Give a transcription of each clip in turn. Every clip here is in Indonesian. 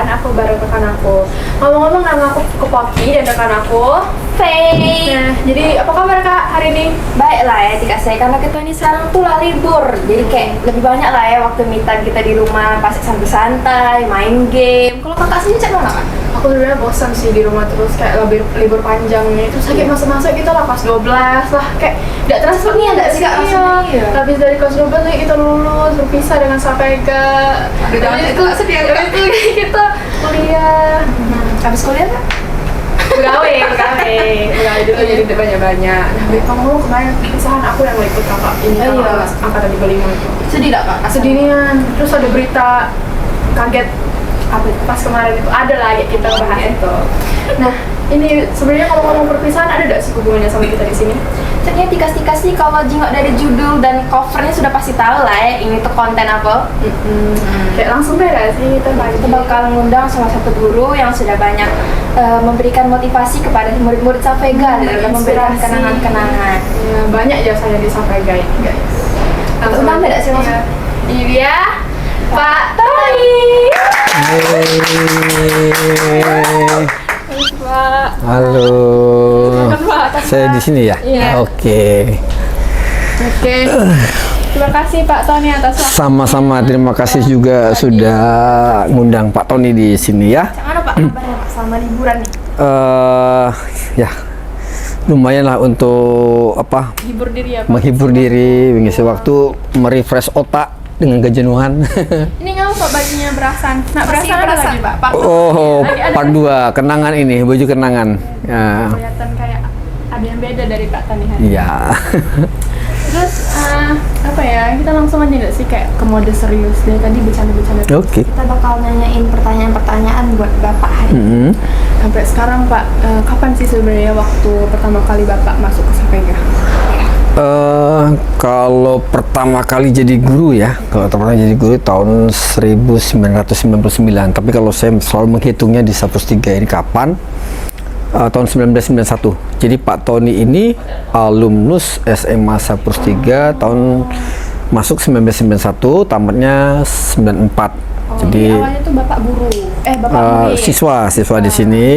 rekan aku bareng rekan aku. Ngomong-ngomong, nama aku Poppy dan rekan aku Faye. Nah, jadi apa kabar Kak hari ini? Baik lah ya Tika saya, karena kita ini sekarang tuh lah libur. Jadi kayak lebih banyak lah ya waktu me time kita di rumah, pas santai-santai, main game. Kalau kakak sendiri cak mana Kak? Aku sebenarnya bosan sih di rumah terus, kayak libur panjang nih. Terus lagi masa-masa kita lah kelas 12 lah, kayak gak terasa nih ada sih Kak rasanya. Iya. Habis dari kelas 12 nih kita lulus, berpisah dengan Sapega. Itu sedih ya Kak? Itu kita kuliah. Habis kuliah Kak? Begawe dulu jadi banyak-banyak. Nah, ngomong kemarin perpisahan aku yang ikut kakak ini Oh, iya. angkatan di kelima itu. Sedih gak Kak? Sedinian. Terus ada berita kaget apa itu? Pas kemarin itu ada lah ya kita bahas itu. Nah, ini sebenarnya kalau ngomong perpisahan ada nggak sih hubungannya sama kita di sini? Ternyata tikas-tikas sih, kalau jingok dari judul dan covernya sudah pasti tahu lah ya, ini tuh konten apa. Kayak langsung beda sih kita lagi. Kita bakal ngundang salah satu guru yang sudah banyak memberikan motivasi kepada murid-murid Sapega dalam memberikan Inspirasi. kenangan-kenangan. Ya, banyak jasanya di Sapega ini guys. Utama beda sih langsung. Ini dia Pak Tony. Pak. Halo, saya di sini ya. Iya. Oke, Oke. Terima kasih Pak Tony atas waktu. sama-sama. Terima kasih juga sudah ngundang Pak Tony di sini ya. Mana Pak kabarnya Pak selama liburan nih? Ya, lumayan lah untuk Hibur diri ya Pak. menghibur diri, mengisi waktu, merefresh otak dengan kejenuhan. Ini nggak Pak bajunya berasan. Nah, berasan ada lagi Pak. Part Oh, lagi ada. part 2, kenangan ini, baju kenangan. Ya, Kelihatan kayak ada yang beda dari Pak Tony hari. iya. Terus apa ya? Kita langsung aja nggak sih kayak ke mode serius dari tadi bercanda-bercanda. Oke. Kita bakal nanyain pertanyaan-pertanyaan buat Bapak hari ini. Mm-hmm. Sampai sekarang Pak, kapan sih sebenarnya waktu pertama kali Bapak masuk ke Sapega? Kalau pertama kali jadi guru ya, kalau pertama jadi guru tahun 1999. Tapi kalau saya selalu menghitungnya di Sapus 3 ini kapan? Tahun 1991. Jadi Pak Tony ini alumnus SMA Sapus 3 tahun masuk 1991, tamatnya 94. Jadi Awalnya tuh Bapak guru, Bapak murid. siswa di sini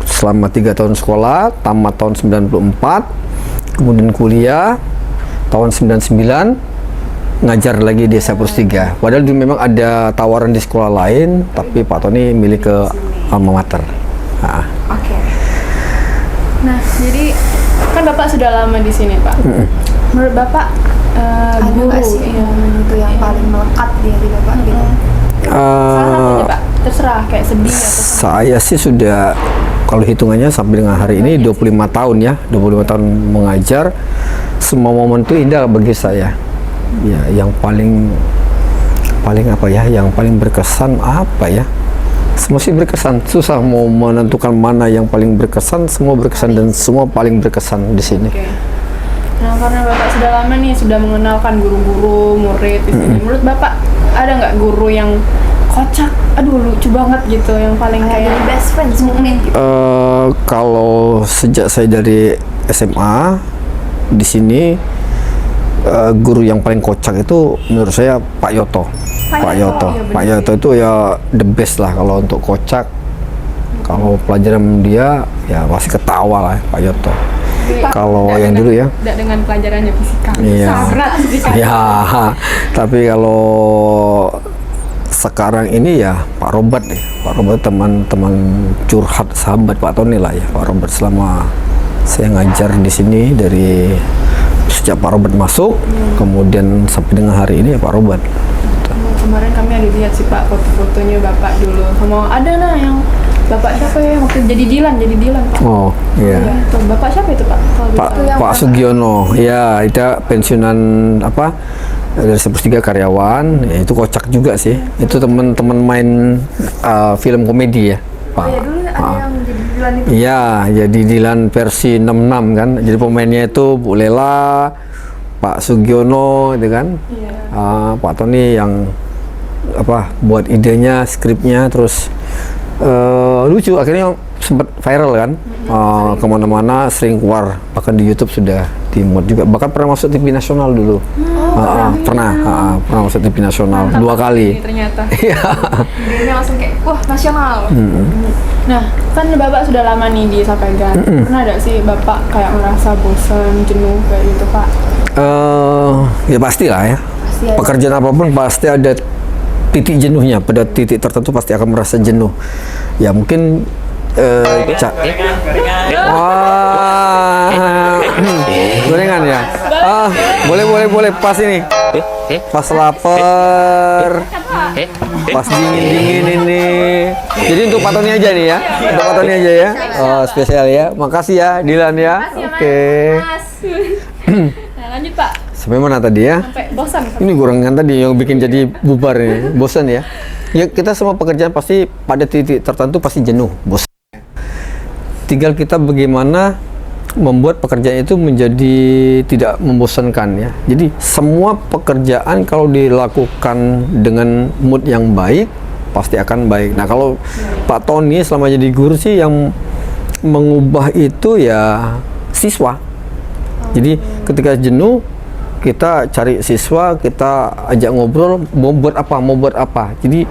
selama 3 tahun sekolah, tamat tahun 94, kemudian kuliah tahun 99, ngajar lagi di Sapus 3. Padahal dulu memang ada tawaran di sekolah lain, tapi Pak Tony milih ke alma mater. Oke. Nah, jadi kan Bapak sudah lama di sini Pak. Menurut Bapak Ada guru nggak sih iya. momen itu yang paling melekat di hati Bapak gitu? Salah satu aja Pak, terserah kayak sedih atau Saya sih sudah, kalau hitungannya sampai dengan hari ini 25 tahun ya, 25 tahun mengajar. Semua momen itu indah bagi saya. Ya, yang paling apa ya, yang paling berkesan apa ya? Semua sih berkesan, susah mau menentukan mana yang paling berkesan. Semua berkesan dan semua paling berkesan di sini. Oke. Nah, karena Bapak sudah lama nih, sudah mengenalkan guru-guru, murid di sini. Menurut Bapak, ada nggak guru yang kocak, aduh lucu banget gitu, yang paling Kayak kayak jadi best friends mungkin gitu. Kalau sejak saya dari SMA di sini, guru yang paling kocak itu menurut saya Pak Yoto. Pak Yoto, iya bener Pak Yoto itu ya the best lah kalau untuk kocak. Kalau pelajaran dia ya pasti ketawa lah Pak Yoto. Kalau yang dulu ya, tidak dengan pelajarannya fisika, Iya. berat fisika. ya. Tapi kalau sekarang ini ya Pak Robert nih, Pak Robert teman-teman curhat sahabat Pak Tony lah ya. Pak Robert selama saya ngajar di sini dari sejak Pak Robert masuk, kemudian sampai dengan hari ini ya Pak Robert. Kemarin kami ada lihat sih Pak foto-fotonya Bapak dulu. Sama ada nah yang Bapak siapa ya waktu jadi Dilan Pak. Oh iya. Iya, tuh Bapak siapa itu Pak? Kalau Pak bisa. Pak Sugiono, ya itu pensiunan dari Sapus 3 karyawan, ya, itu kocak juga sih. Itu teman-teman main film komedi ya, Pak. Ya dulu ada yang jadi Dilan itu. Iya, jadi Dilan versi 66 kan. Jadi pemainnya itu Bu Lela, Pak Sugiono, itu kan. Pak Tony yang buat idenya, skripnya, terus lucu. Akhirnya sempat viral kan, kemana-mana sering keluar, bahkan di YouTube sudah dimuat juga, bahkan pernah masuk TV nasional dulu. Pernah masuk TV nasional 2 kali. Ini ternyata. Iya. Dia langsung kayak wah nasional. Nah, kan Bapak sudah lama nih di Sapegan. Pernah ada sih Bapak kayak merasa bosan, jenuh kayak gitu, Pak? Ya pastilah ya. Pasti ada. Pekerjaan apapun pasti ada titik jenuhnya. Pada titik tertentu pasti akan merasa jenuh. Ya mungkin gorengan ya. Boleh pas ini. Pas lapar. Pas dingin ini. Jadi untuk Pak Tony aja nih ya. Untuk Pak Tony aja ya. Oh, spesial ya. Makasih ya Dilan ya. Oke. Nah, lanjut Pak. Sampai mana tadi ya? Sampai bosan. Ini gorengan tadi yang bikin jadi bubar nih. Bosan ya. Ya kita semua pekerjaan pasti pada titik tertentu pasti jenuh, bosan. Tinggal kita bagaimana membuat pekerjaan itu menjadi tidak membosankan ya. Jadi semua pekerjaan kalau dilakukan dengan mood yang baik pasti akan baik. Nah kalau Pak Tony selama jadi guru sih yang mengubah itu ya siswa. Jadi ketika jenuh kita cari siswa, kita ajak ngobrol mau buat apa. Jadi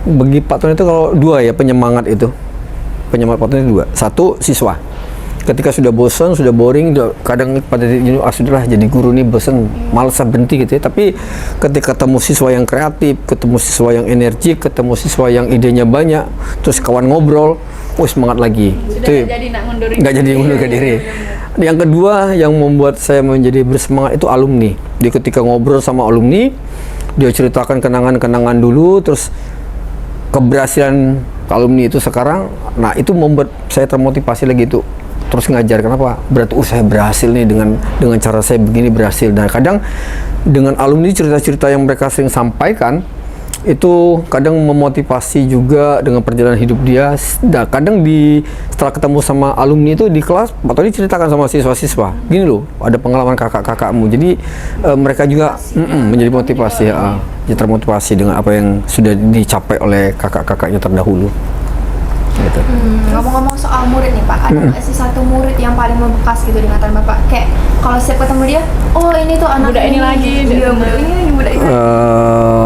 bagi Pak Tony itu kalau 2 ya penyemangat itu. Penyemangat Pak Tony 2. 1 siswa. Ketika sudah bosan, sudah boring, kadang pada jenuh, sudahlah jadi guru nih bosan, malas berhenti gitu ya. Tapi ketika ketemu siswa yang kreatif, ketemu siswa yang energik, ketemu siswa yang idenya banyak, terus kawan ngobrol, semangat lagi. Sudah nggak jadi nak ngundurin. Nggak jadi mengundurkan diri. Yang kedua yang membuat saya menjadi bersemangat itu alumni. Di ketika ngobrol sama alumni, dia ceritakan kenangan-kenangan dulu, terus keberhasilan alumni itu sekarang, nah itu membuat saya termotivasi lagi itu terus ngajar. Kenapa? Berarti saya berhasil nih dengan cara saya begini berhasil. Dan kadang dengan alumni cerita-cerita yang mereka sering sampaikan itu kadang memotivasi juga dengan perjalanan hidup dia. Nah, kadang setelah ketemu sama alumni itu di kelas, Pak Tony ceritakan sama siswa-siswa, gini loh, ada pengalaman kakak-kakakmu. Jadi mereka juga menjadi motivasi, ya termotivasi dengan apa yang sudah dicapai oleh kakak-kakaknya terdahulu. Gitu. Ngomong-ngomong soal murid nih Pak, ada nggak sih satu murid yang paling membekas gitu di ingatan Bapak? Kayak kalau setiap ketemu dia, oh ini tuh anak Budak ini lagi, iya budak ini lagi, budak ini.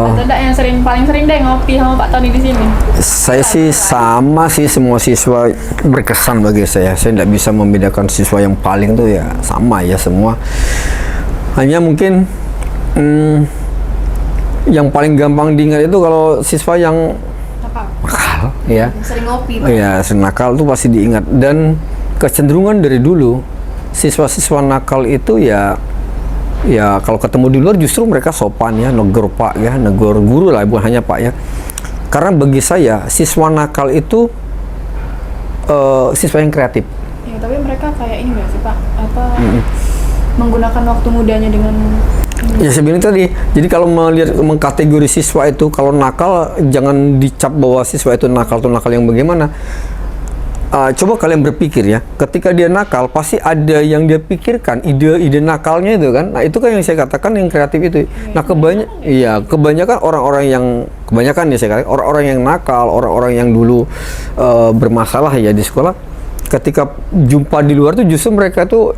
Atau enggak yang paling sering deh ngopi sama Pak Tony di sini? Saya sih sama sih, semua siswa berkesan bagi saya. Saya tidak bisa membedakan siswa yang paling tuh ya sama ya semua. Hanya mungkin yang paling gampang diingat itu kalau siswa yang nakal ya. Sering ngopi Pak. Iya, sering nakal tuh pasti diingat. Dan kecenderungan dari dulu siswa-siswa nakal itu ya kalau ketemu di luar justru mereka sopan ya, negor Pak ya, negor guru lah, bukan hanya Pak ya. Karena bagi saya siswa nakal itu siswa yang kreatif. Ya, tapi mereka kayak ini nggak sih Pak? Menggunakan waktu mudanya dengan Ya saya bilang tadi, jadi kalau mengkategori siswa itu kalau nakal, jangan dicap bahwa siswa itu nakal yang bagaimana. Coba kalian berpikir ya, ketika dia nakal pasti ada yang dia pikirkan, ide nakalnya itu kan. Nah itu kan yang saya katakan yang kreatif itu. Nah kebanyakan orang-orang yang nakal, orang-orang yang dulu bermasalah ya di sekolah, ketika jumpa di luar tuh justru mereka tuh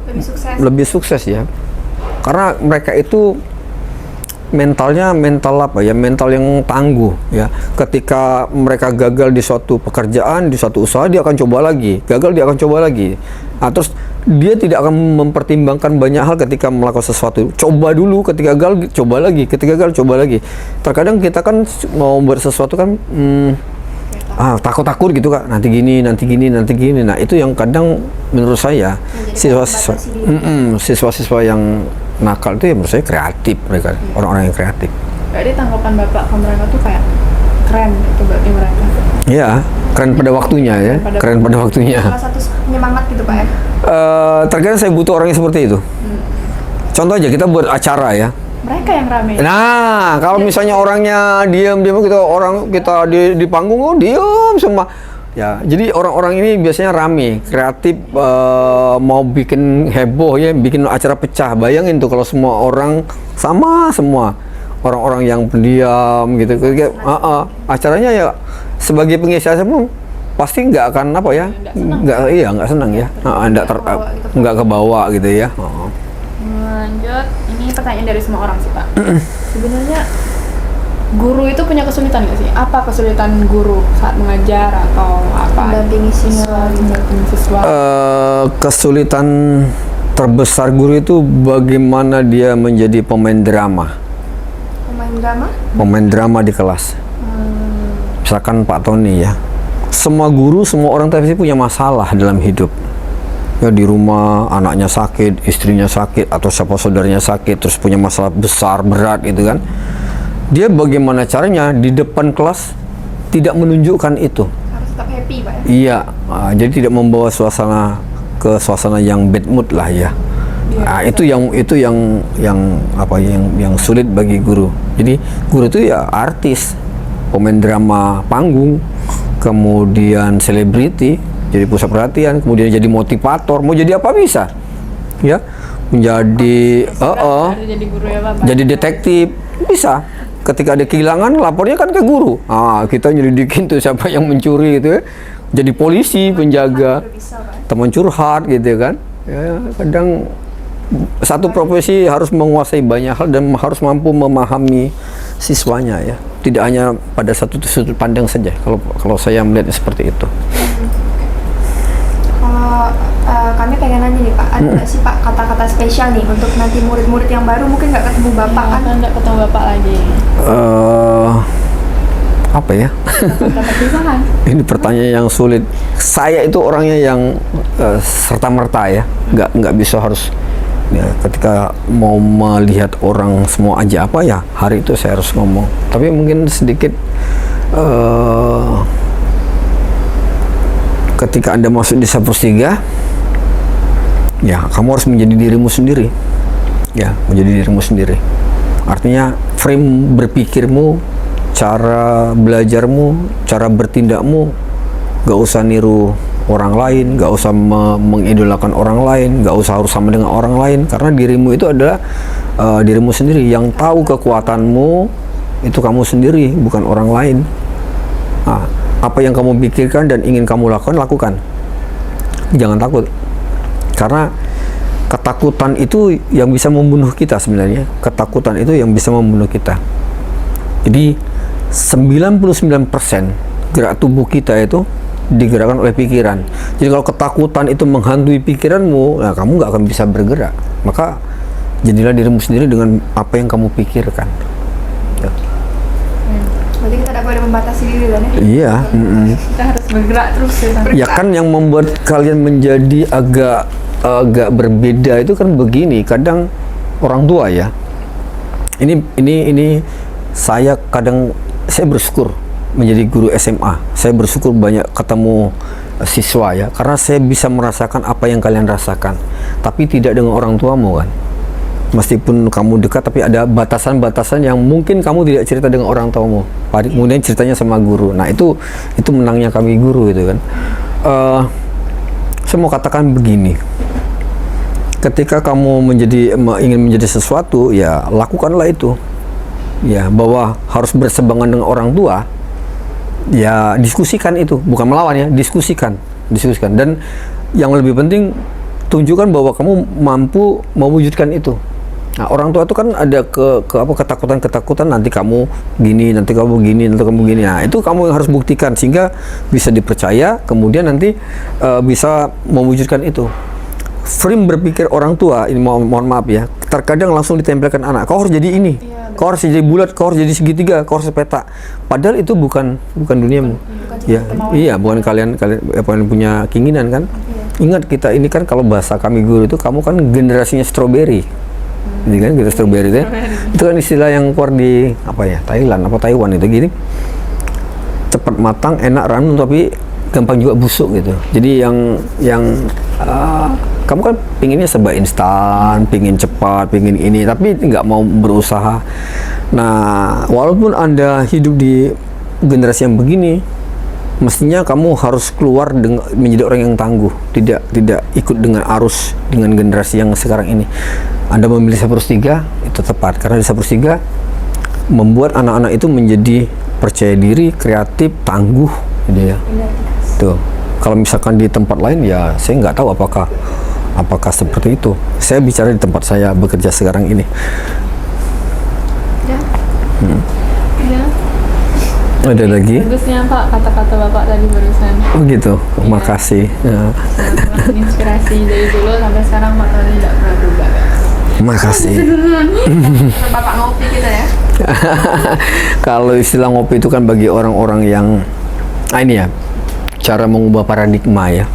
lebih sukses ya. Karena mereka itu mental yang tangguh ya. Ketika mereka gagal di suatu pekerjaan, di suatu usaha, dia akan coba lagi. Gagal, dia akan coba lagi. Nah, terus dia tidak akan mempertimbangkan banyak hal ketika melakukan sesuatu. Coba dulu, ketika gagal coba lagi, ketika gagal coba lagi. Terkadang kita kan mau buat sesuatu kan takut-takut gitu Kak, nanti gini. Nah, itu yang kadang menurut saya siswa-siswa yang nakal itu ya menurut saya kreatif, mereka orang-orang yang kreatif. Berarti tanggapan Bapak ke mereka tuh kayak keren gitu berarti mereka. Iya, keren pada waktunya ya. Keren pada waktunya. Salah satu penyemangat gitu Pak ya. Terkadang saya butuh orang yang seperti itu. Contoh aja kita buat acara ya. Mereka yang rame. Nah, kalau misalnya orangnya diam kita di panggung diam semua. Ya, jadi orang-orang ini biasanya rame, kreatif, mau bikin heboh ya, bikin acara pecah. Bayangin tuh kalau semua orang sama semua. Orang-orang yang pendiam gitu. Acaranya ya sebagai pengisi acara pun pasti nggak akan apa ya, nggak senang ya, nggak kebawa gitu ya. Lanjut, ini pertanyaan dari semua orang sih Pak. Sebenarnya guru itu punya kesulitan nggak sih? Apa kesulitan guru saat mengajar atau apa? Mendampingi siswa. Mendampingi siswa. Kesulitan terbesar guru itu bagaimana dia menjadi pemain drama. Pemain drama? Pemain drama di kelas. Misalkan Pak Tony ya. Semua guru, semua orang pasti punya masalah dalam hidup. Ya di rumah anaknya sakit, istrinya sakit, atau siapa saudaranya sakit, terus punya masalah besar, berat gitu kan. Dia bagaimana caranya di depan kelas tidak menunjukkan itu. Harus tetap happy Pak ya? Iya, jadi tidak membawa suasana ke suasana yang bad mood lah ya. Itu yang sulit bagi guru. Jadi guru itu ya artis, pemain drama panggung, kemudian selebriti, jadi pusat perhatian, kemudian jadi motivator, mau jadi apa bisa, ya, menjadi jadi guru ya Pak. jadi detektif bisa. Ketika ada kehilangan, lapornya kan ke guru. Kita nyelidikin tuh siapa yang mencuri gitu ya. Jadi polisi, penjaga, teman curhat gitu kan. Ya, kadang satu profesi harus menguasai banyak hal dan harus mampu memahami siswanya ya. Tidak hanya pada satu sudut pandang saja. Kalau saya melihatnya seperti itu. Kalau kami pengen nanya nih Pak, ada nggak sih Pak kata-kata spesial nih untuk nanti murid-murid yang baru mungkin nggak ketemu Bapak kan? Nggak ketemu Bapak lagi. Apa ya? Perpisahan. Ini pertanyaan yang sulit. Saya itu orangnya yang serta-merta ya, nggak bisa harus ya, ketika mau melihat orang semua aja apa ya, hari itu saya harus ngomong. Tapi mungkin sedikit ketika Anda masuk di Saprus 3, ya kamu harus menjadi dirimu sendiri. Ya, menjadi dirimu sendiri. Artinya frame berpikirmu, cara belajarmu, cara bertindakmu, gak usah niru orang lain, gak usah mengidolakan orang lain, gak usah harus sama dengan orang lain, karena dirimu itu adalah dirimu sendiri. Yang tahu kekuatanmu itu kamu sendiri, bukan orang lain. Apa yang kamu pikirkan dan ingin kamu lakukan. Jangan takut, karena ketakutan itu yang bisa membunuh kita sebenarnya. Ketakutan itu yang bisa membunuh kita. Jadi 99% gerak tubuh kita itu digerakkan oleh pikiran. Jadi kalau ketakutan itu menghantui pikiranmu, nah kamu nggak akan bisa bergerak. Maka jadilah dirimu sendiri dengan apa yang kamu pikirkan. Ya. Berarti kita tidak boleh membatasi diri kan ya? Iya. Kita harus bergerak terus ya. Ya kan yang membuat kalian menjadi agak berbeda itu kan begini. Kadang orang tua ya. Ini saya bersyukur menjadi guru SMA. Saya bersyukur banyak ketemu siswa ya, karena saya bisa merasakan apa yang kalian rasakan. Tapi tidak dengan orang tuamu kan. Meskipun kamu dekat, tapi ada batasan-batasan yang mungkin kamu tidak cerita dengan orang tuamu. Kemudian ceritanya sama guru. Nah itu menangnya kami guru itu kan. Saya mau katakan begini. Ketika kamu ingin menjadi sesuatu, ya lakukanlah itu. Ya, bahwa harus berseberangan dengan orang tua. Ya diskusikan itu, bukan melawan ya, diskusikan. Dan yang lebih penting, tunjukkan bahwa kamu mampu mewujudkan itu. Nah, orang tua itu kan ada ketakutan nanti kamu gini, nanti kamu gini, nanti kamu gini. Nah, itu kamu yang harus buktikan sehingga bisa dipercaya, kemudian nanti bisa mewujudkan itu. Frame berpikir orang tua, ini mohon maaf ya, terkadang langsung ditempelkan anak. Kau harus jadi ini, kau harus jadi bulat, kau harus jadi segitiga, kau harus peta. Padahal itu bukan duniamu. Iya, bukan kalian punya keinginan kan. Ingat kita ini kan kalau bahasa kami guru itu, kamu kan generasinya strawberry. Ini kan kita strawberry itu, itu kan istilah yang keluar di Thailand apa Taiwan itu gini, cepat matang, enak ranum, tapi gampang juga busuk gitu. Jadi yang kamu kan pinginnya serba instan, pingin cepat, pingin ini, tapi nggak mau berusaha. Nah, walaupun Anda hidup di generasi yang begini, mestinya kamu harus keluar menjadi orang yang tangguh, tidak ikut dengan arus dengan generasi yang sekarang ini. Anda memilih Saprus 3 itu tepat, karena di Saprus 3 membuat anak-anak itu menjadi percaya diri, kreatif, tangguh gitu ya. Tuh. Kalau misalkan di tempat lain ya saya nggak tahu apakah seperti itu. Saya bicara di tempat saya bekerja sekarang ini. Ya. Ya. Ada lagi? Bagusnya Pak kata-kata Bapak tadi barusan. Oh gitu. Makasih. Ya. Sangat menginspirasi dari dulu sampai sekarang Pak Tony tidak pernah berubah. Makasih. Bapak ngopi kita ya. Kalau istilah ngopi itu kan bagi orang-orang yang ini ya, cara mengubah paradigma ya.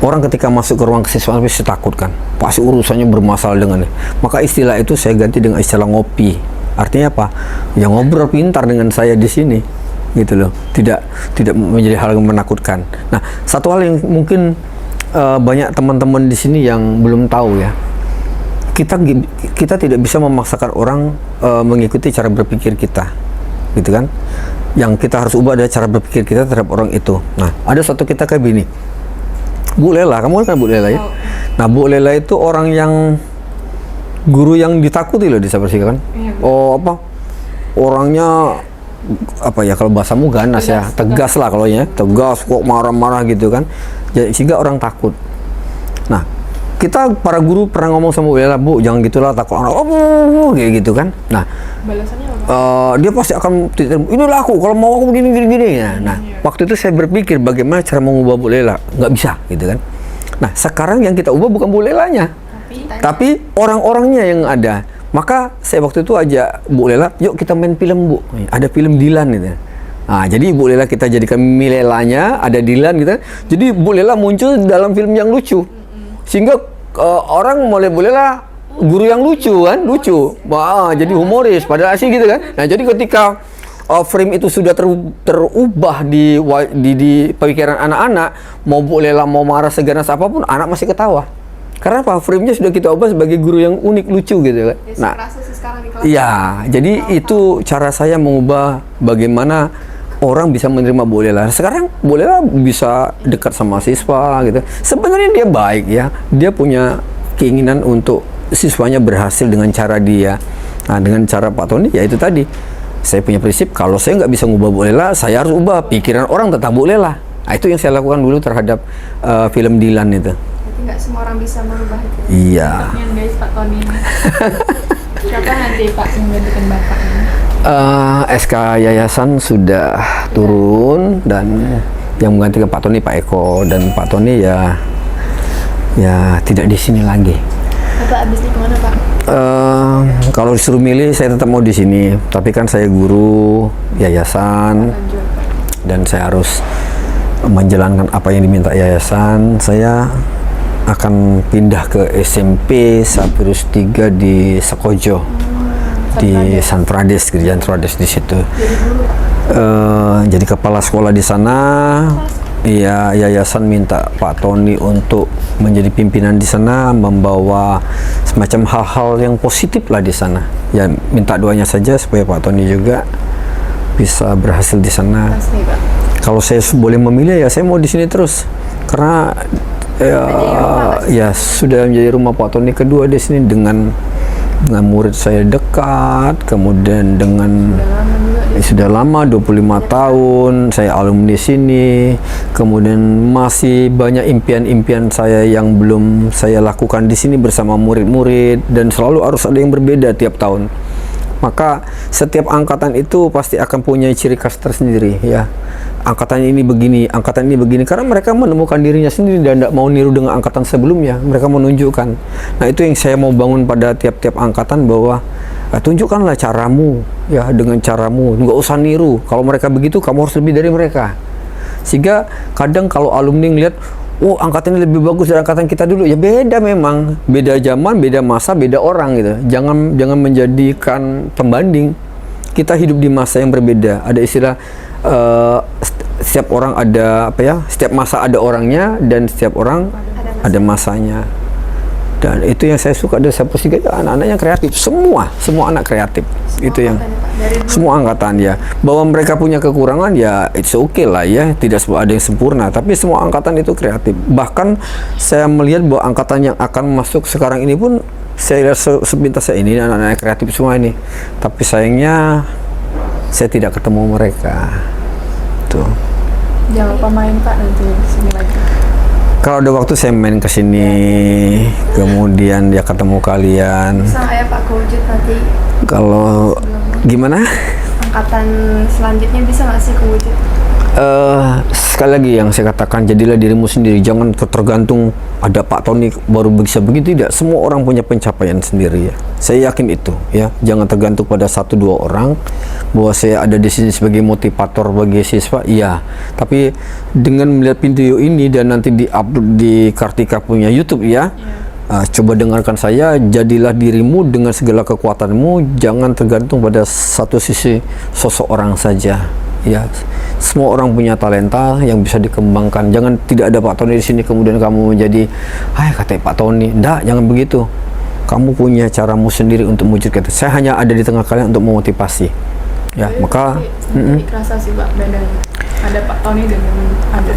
Orang ketika masuk ke ruang kesiswaan pasti takut kan, pasti urusannya bermasalah dengannya. Maka istilah itu saya ganti dengan istilah ngopi. Artinya apa? Ya ngobrol pintar dengan saya di sini, gitu loh. Tidak menjadi hal yang menakutkan. Nah, satu hal yang mungkin banyak teman-teman di sini yang belum tahu ya. Kita tidak bisa memaksakan orang mengikuti cara berpikir kita, gitu kan? Yang kita harus ubah adalah cara berpikir kita terhadap orang itu. Nah, ada satu kita kayak gini. Bu Lela, kamu kan Bu Lela ya? Nah, Bu Lela itu orang yang guru yang ditakuti loh di Sapersiga kan? Oh apa? Orangnya apa ya kalau bahasamu ganas ya, tegas lah kalau ya, tegas kok marah-marah gitu kan? Jadi, sehingga orang takut. Nah, kita para guru pernah ngomong sama Bu Lela, Bu jangan gitulah takut orang, oh kayak gitu kan? Nah, Balasannya apa? dia pasti akan inilah aku kalau mau aku begini ya. Nah, waktu itu saya berpikir bagaimana cara mengubah Bu Lela, nggak bisa gitu kan. Nah, sekarang yang kita ubah bukan Bu Lelanya, tapi orang-orangnya yang ada. Maka saya waktu itu ajak Bu Lela, yuk kita main film Bu, ada film Dilan gitu. Nah, jadi Bu Lela kita jadikan Milelanya, ada Dilan gitu. Jadi Bu Lela muncul dalam film yang lucu, sehingga orang mulai Bu Lela guru yang lucu kan, lucu. Wah, jadi humoris padahal asli gitu kan. Nah, jadi ketika frame itu sudah terubah di pikiran anak-anak, mau Bu Lela mau marah seganas apapun, anak masih ketawa. Karena apa? Frame-nya sudah kita ubah sebagai guru yang unik, lucu gitu kan. Nah, iya, jadi itu cara saya mengubah bagaimana orang bisa menerima Bu Lela. Sekarang Bu Lela bisa dekat sama siswa gitu. Sebenarnya dia baik ya. Dia punya keinginan untuk siswanya berhasil dengan cara dia. Nah, dengan cara Pak Tony ya itu tadi. Saya punya prinsip kalau saya nggak bisa ngubah Bu Lela, saya harus ubah pikiran orang tentang Bu Lela. Nah, itu yang saya lakukan dulu terhadap film Dilan itu. Berarti nggak semua orang bisa merubah itu. Iya. Yang guys Pak Tony. Siapa nanti Pak yang menggantikan Bapak ini? SK Yayasan sudah turun dan yang menggantikan Pak Tony Pak Eko, dan Pak Tony ya tidak di sini lagi. Bapak abis ini kemana Pak? Kalau disuruh milih saya tetap mau di sini, tapi kan saya guru yayasan dan saya harus menjalankan apa yang diminta yayasan. Saya akan pindah ke SMP Sapirus 3 di Sekojo, di San Prades, Kerjaan Prades di situ. Jadi kepala sekolah di sana. Iya, yayasan minta Pak Tony untuk menjadi pimpinan di sana, membawa semacam hal-hal yang positif lah di sana. Ya, minta doanya saja supaya Pak Tony juga bisa berhasil di sana. Pasti Pak. Kalau saya boleh memilih ya saya mau di sini terus, karena ya sudah menjadi rumah Pak Tony kedua di sini, dengan murid saya dekat, kemudian dengan sudah lama 25 tahun saya alumni sini, kemudian masih banyak impian-impian saya yang belum saya lakukan di sini bersama murid-murid, dan selalu harus ada yang berbeda tiap tahun. Maka setiap angkatan itu pasti akan punya ciri khas tersendiri ya. Angkatan ini begini, angkatan ini begini, karena mereka menemukan dirinya sendiri dan tidak mau niru dengan angkatan sebelumnya. Mereka menunjukkan. Nah, itu yang saya mau bangun pada tiap-tiap angkatan, bahwa tunjukkanlah caramu ya, dengan caramu, nggak usah niru. Kalau mereka begitu, kamu harus lebih dari mereka. Sehingga kadang kalau alumni ngeliat, oh angkatan ini lebih bagus dari angkatan kita dulu, ya beda memang, beda zaman, beda masa, beda orang gitu. Jangan menjadikan pembanding. Kita hidup di masa yang berbeda. Ada istilah setiap orang ada apa ya? Setiap masa ada orangnya, dan setiap orang ada masanya. Dan itu yang saya suka dari Sapirus 3, anak-anaknya kreatif, semua anak kreatif. Itu yang semua angkatan ya. Bahwa mereka punya kekurangan ya it's okay lah ya, tidak ada yang sempurna, tapi semua angkatan itu kreatif. Bahkan saya melihat bahwa angkatan yang akan masuk sekarang ini pun saya lihat sepintas saya ini anak-anak kreatif semua ini. Tapi sayangnya saya tidak ketemu mereka. Tuh. Jangan lupa main Pak nanti di sini lagi. Kalau ada waktu saya main ke sini, kemudian ya ketemu kalian. Bisa nggak ya Pak kewujud nanti Kalau gimana? angkatan selanjutnya bisa nggak sih kewujud? Sekali lagi yang saya katakan, jadilah dirimu sendiri, jangan tergantung ada Pak Tony baru bisa begitu. Tidak, semua orang punya pencapaian sendiri ya. Saya yakin itu ya. Jangan tergantung pada satu dua orang. Bahwa saya ada di sini sebagai motivator bagi siswa, iya. Tapi dengan melihat video ini dan nanti di-upload di Kartika punya YouTube ya. Coba dengarkan saya, jadilah dirimu dengan segala kekuatanmu, jangan tergantung pada satu sisi sosok orang saja. Ya, semua orang punya talenta yang bisa dikembangkan. Jangan tidak ada Pak Tony di sini kemudian kamu menjadi, hai katanya Pak Tony. Nggak, jangan begitu. Kamu punya caramu sendiri untuk mewujudkan itu. Saya hanya ada di tengah kalian untuk memotivasi. Ya, maka Kerasa sih Pak bedanya. Ada Pak Tony dan ada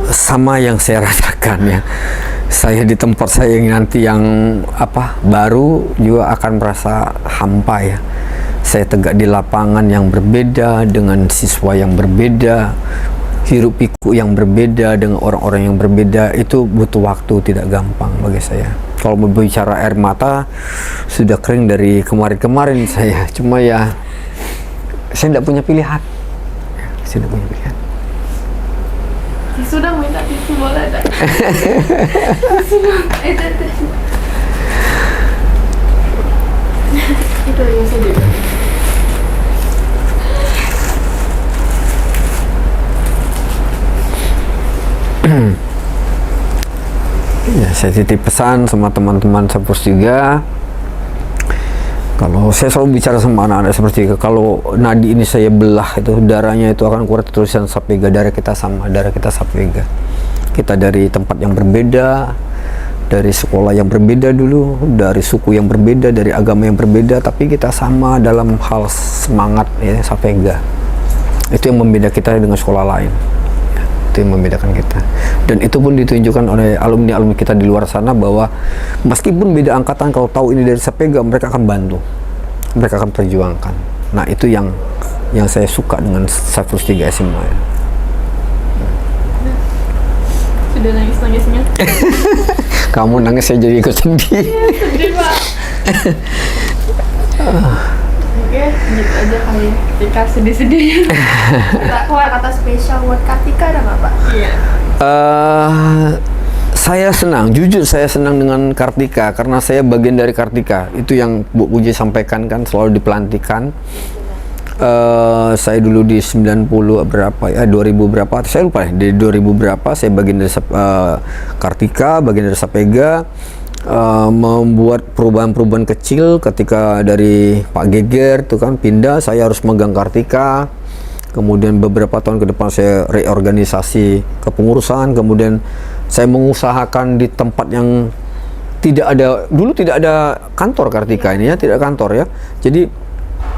sama yang saya rasakan ya. Saya di tempat saya yang nanti yang baru juga akan merasa hampa ya. Saya tegak di lapangan yang berbeda dengan siswa yang berbeda, hiruk pikuk yang berbeda dengan orang-orang yang berbeda. Itu butuh waktu, tidak gampang bagi saya. Kalau mau bicara air mata sudah kering dari kemarin-kemarin saya. Cuma ya saya tidak punya pilihan. Saya tidak punya pilihan. sudah minta tisu boleh tak? Itu yang saya juga. Ya, saya titip pesan sama teman-teman Sapros 3. Kalau saya selalu bicara sama anak-anak seperti itu, kalau nadi ini saya belah itu darahnya itu akan keluar tulisan Sapega. Darah kita sama, darah kita Sapega. Kita dari tempat yang berbeda, dari sekolah yang berbeda dulu, dari suku yang berbeda, dari agama yang berbeda, tapi kita sama dalam hal semangat ya, Sapega. Itu yang membeda kita dengan sekolah lain. Itu yang membedakan kita. Dan itu pun ditunjukkan oleh alumni-alumni kita di luar sana bahwa meskipun beda angkatan, kalau tahu ini dari Sapega, mereka akan bantu, mereka akan perjuangkan. Nah, itu yang saya suka dengan Sapros 3 SMA ya. Sudah nangis-nangisnya. Kamu nangis, saya jadi ikut sedih. Sedih Pak. Oke, gitu aja kali ya. Ketika sedih-sedih. Kata spesial buat Kartika ada nggak Pak? Iya. Saya senang, jujur saya senang dengan Kartika karena saya bagian dari Kartika. Itu yang Bu Puji sampaikan kan, selalu dipelantikan. Saya dulu di 90 berapa ya, 2000 berapa, saya lupa ya, di 2000 berapa saya bagian dari Kartika, bagian dari Sapega. Membuat perubahan-perubahan kecil ketika dari Pak Geger itu kan pindah, saya harus megang Kartika. Kemudian beberapa tahun ke depan saya reorganisasi kepengurusan, kemudian saya mengusahakan di tempat yang dulu tidak ada kantor Kartika ini ya, tidak kantor ya. Jadi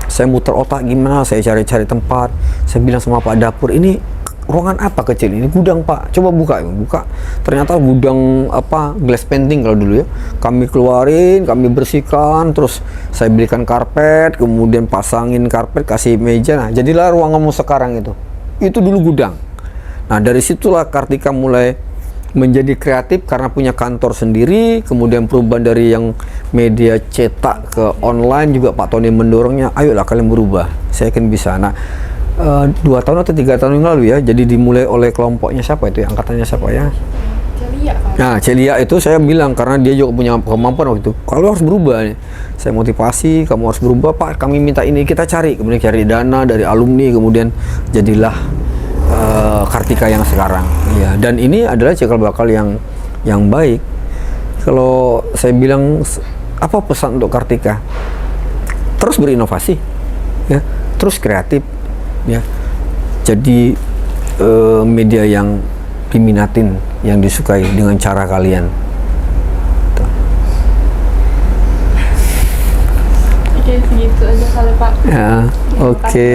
saya muter otak gimana, saya cari-cari tempat. Saya bilang sama Pak Dapur, ini ruangan apa kecil ini? Gudang Pak, coba buka. Ternyata gudang glass painting kalau dulu ya. Kami keluarin, kami bersihkan, terus saya belikan karpet, kemudian pasangin karpet, kasih meja. Nah, jadilah ruanganmu sekarang itu. Itu dulu gudang. Nah, dari situlah Kartika mulai menjadi kreatif karena punya kantor sendiri, kemudian perubahan dari yang media cetak ke online juga Pak Tony mendorongnya, ayolah kalian berubah, saya yakin bisa. Nah, 2 tahun atau 3 tahun yang lalu ya, jadi dimulai oleh kelompoknya siapa itu ya, angkatannya siapa ya? Celia Pak. Nah, Celia itu saya bilang karena dia juga punya kemampuan waktu itu, kalau harus berubah nih, saya motivasi, kamu harus berubah Pak, kami minta ini, kita cari, kemudian cari dana dari alumni, kemudian jadilah Kartika yang sekarang ya. Dan ini adalah cikal bakal yang baik. Kalau saya bilang apa pesan untuk Kartika, terus berinovasi ya, terus kreatif ya, jadi media yang diminatin, yang disukai dengan cara kalian. Tuh. Oke, segitu aja kali Pak. Ya, oke.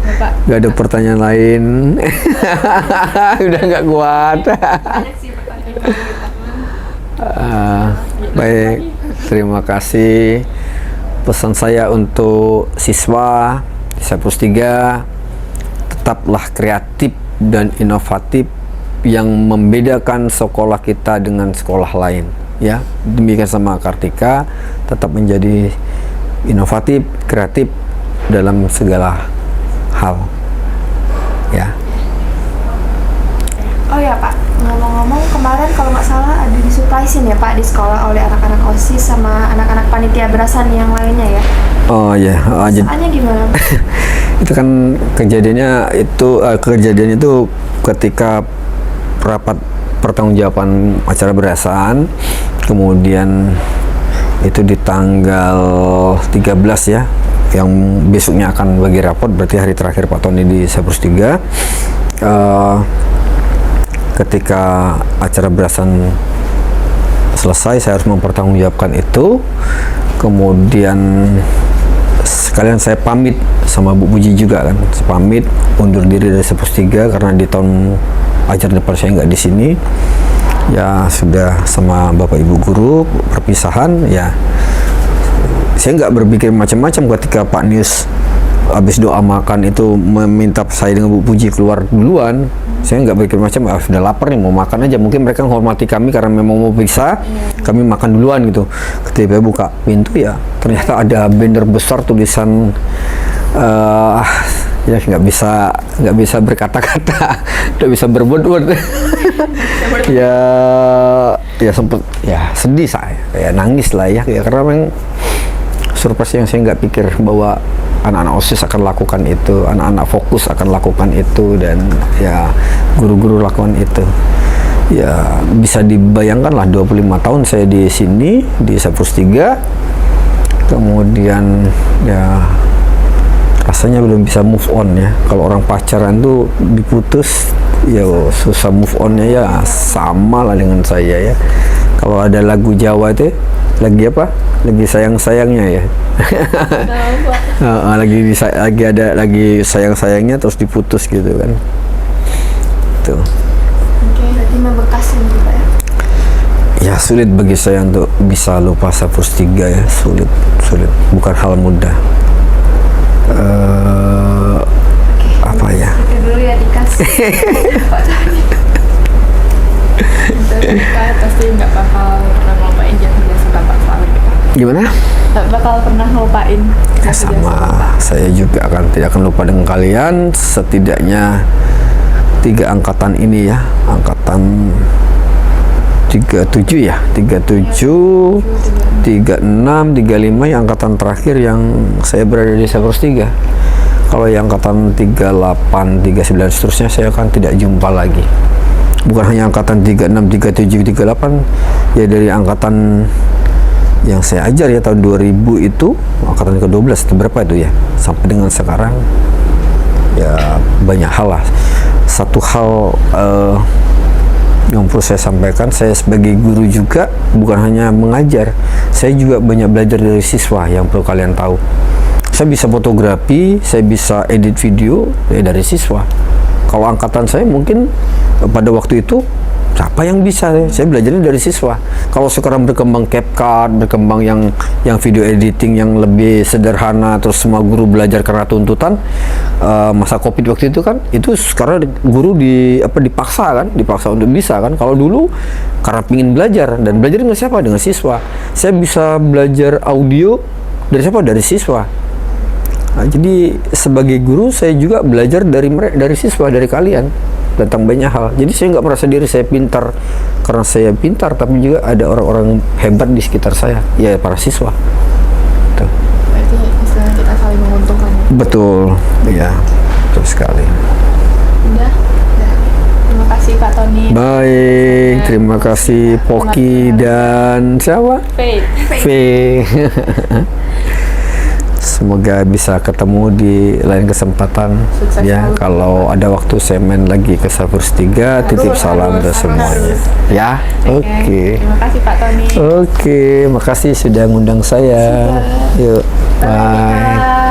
Bapak. Gak ada pertanyaan lain. Udah nggak kuat. Banyak sih pertanyaan. Baik, terima kasih. Pesan saya untuk siswa Sapros 3, tetaplah kreatif dan inovatif yang membedakan sekolah kita dengan sekolah lain, ya. Demikian sama Kartika, tetap menjadi inovatif, kreatif dalam segala hal, ya. Oh ya Pak, ngomong-ngomong kemarin kalau nggak salah ada disurprisein ya Pak di sekolah oleh anak-anak OSIS sama anak-anak panitia berasan yang lainnya ya. Oh ya, Soalnya gimana Pak? itu kan kejadian itu ketika rapat pertanggungjawaban acara berasan, kemudian itu di tanggal 13 ya, yang besoknya akan bagi rapot, berarti hari terakhir Pak Tony di Sabrus 3. Ketika acara berasan selesai, saya harus mempertanggungjawabkan itu, kemudian sekalian saya pamit sama Bu Puji juga kan, saya pamit undur diri dari Sabrus 3 karena di tahun ajar depan saya nggak di sini, ya sudah sama Bapak Ibu guru perpisahan, ya saya nggak berpikir macam-macam ketika Pak Nius habis doa makan itu meminta saya dengan Bu Puji keluar duluan. Saya nggak berpikir macam, sudah lapar nih mau makan aja. Mungkin mereka menghormati kami karena memang mau periksa, kami makan duluan gitu. Ketika buka pintu ya ternyata ada banner besar tulisan ya nggak bisa berkata-kata, nggak bisa berbuat-buat. ya sempet ya sedih saya, ya nangis lah ya karena memang surprise yang saya nggak pikir bahwa anak-anak OSIS akan lakukan itu, anak-anak fokus akan lakukan itu, dan ya guru-guru lakukan itu. Ya bisa dibayangkan lah 25 tahun saya di sini di Sabrus 3, kemudian ya rasanya belum bisa move on ya. Kalau orang pacaran tuh diputus ya susah move onnya, ya sama lah dengan saya ya. Kalau ada lagu Jawa itu lagi apa? Lagi sayang-sayangnya ya. lagi sayang-sayangnya terus diputus gitu kan. Tuh. Oke, berarti membekas ini Pak ya. Ya sulit bagi saya untuk bisa lupa Sabrus 3 ya, sulit, bukan hal mudah. Apa ya? Itu dulu ya Tikas. Pak Tony. Kita pasti nggak bakal pernah ngelupain jasa Bapak selalu. Gimana? Nggak bakal pernah ngelupain Ya, jasa sama, saya juga tidak akan lupa dengan kalian. Setidaknya 3 angkatan ini ya, angkatan 37 ya, 37, 36, 35 yang angkatan terakhir yang saya berada di Sabrus 3. Kalau yang angkatan 38, 39 seterusnya saya akan tidak jumpa lagi. Bukan hanya angkatan 36, 37, 38, ya dari angkatan yang saya ajar ya tahun 2000 itu, angkatan ke-12 itu berapa itu ya, sampai dengan sekarang ya banyak hal lah. Satu hal yang perlu saya sampaikan, saya sebagai guru juga bukan hanya mengajar, saya juga banyak belajar dari siswa. Yang perlu kalian tahu, saya bisa fotografi, saya bisa edit video dari siswa. Kalau angkatan saya mungkin pada waktu itu siapa yang bisa, saya belajarnya dari siswa. Kalau sekarang berkembang CapCut, berkembang yang video editing yang lebih sederhana, terus semua guru belajar karena tuntutan masa Covid waktu itu kan, itu sekarang guru dipaksa untuk bisa kan. Kalau dulu karena pingin belajar, dan belajar dengan siapa? Dengan siswa. Saya bisa belajar audio dari siapa? Dari siswa. Nah, jadi sebagai guru saya juga belajar dari siswa, dari kalian tentang banyak hal. Jadi saya nggak merasa diri saya pintar karena saya pintar, tapi juga ada orang-orang hebat di sekitar saya, ya para siswa. Tuh. Berarti istilahnya kita saling menguntungkan ya. Betul, ya, betul sekali. Udah. Terima kasih Pak Tony. Baik, terima kasih Poki dan siapa? Faith. V. Semoga bisa ketemu di lain kesempatan. Sukses Ya, selalu. kalau ada waktu saya main lagi ke Sabrus 3, titip salam untuk semuanya. Ya, oke. Terima kasih Pak Tony. Oke, makasih sudah ngundang saya. Yuk, bye.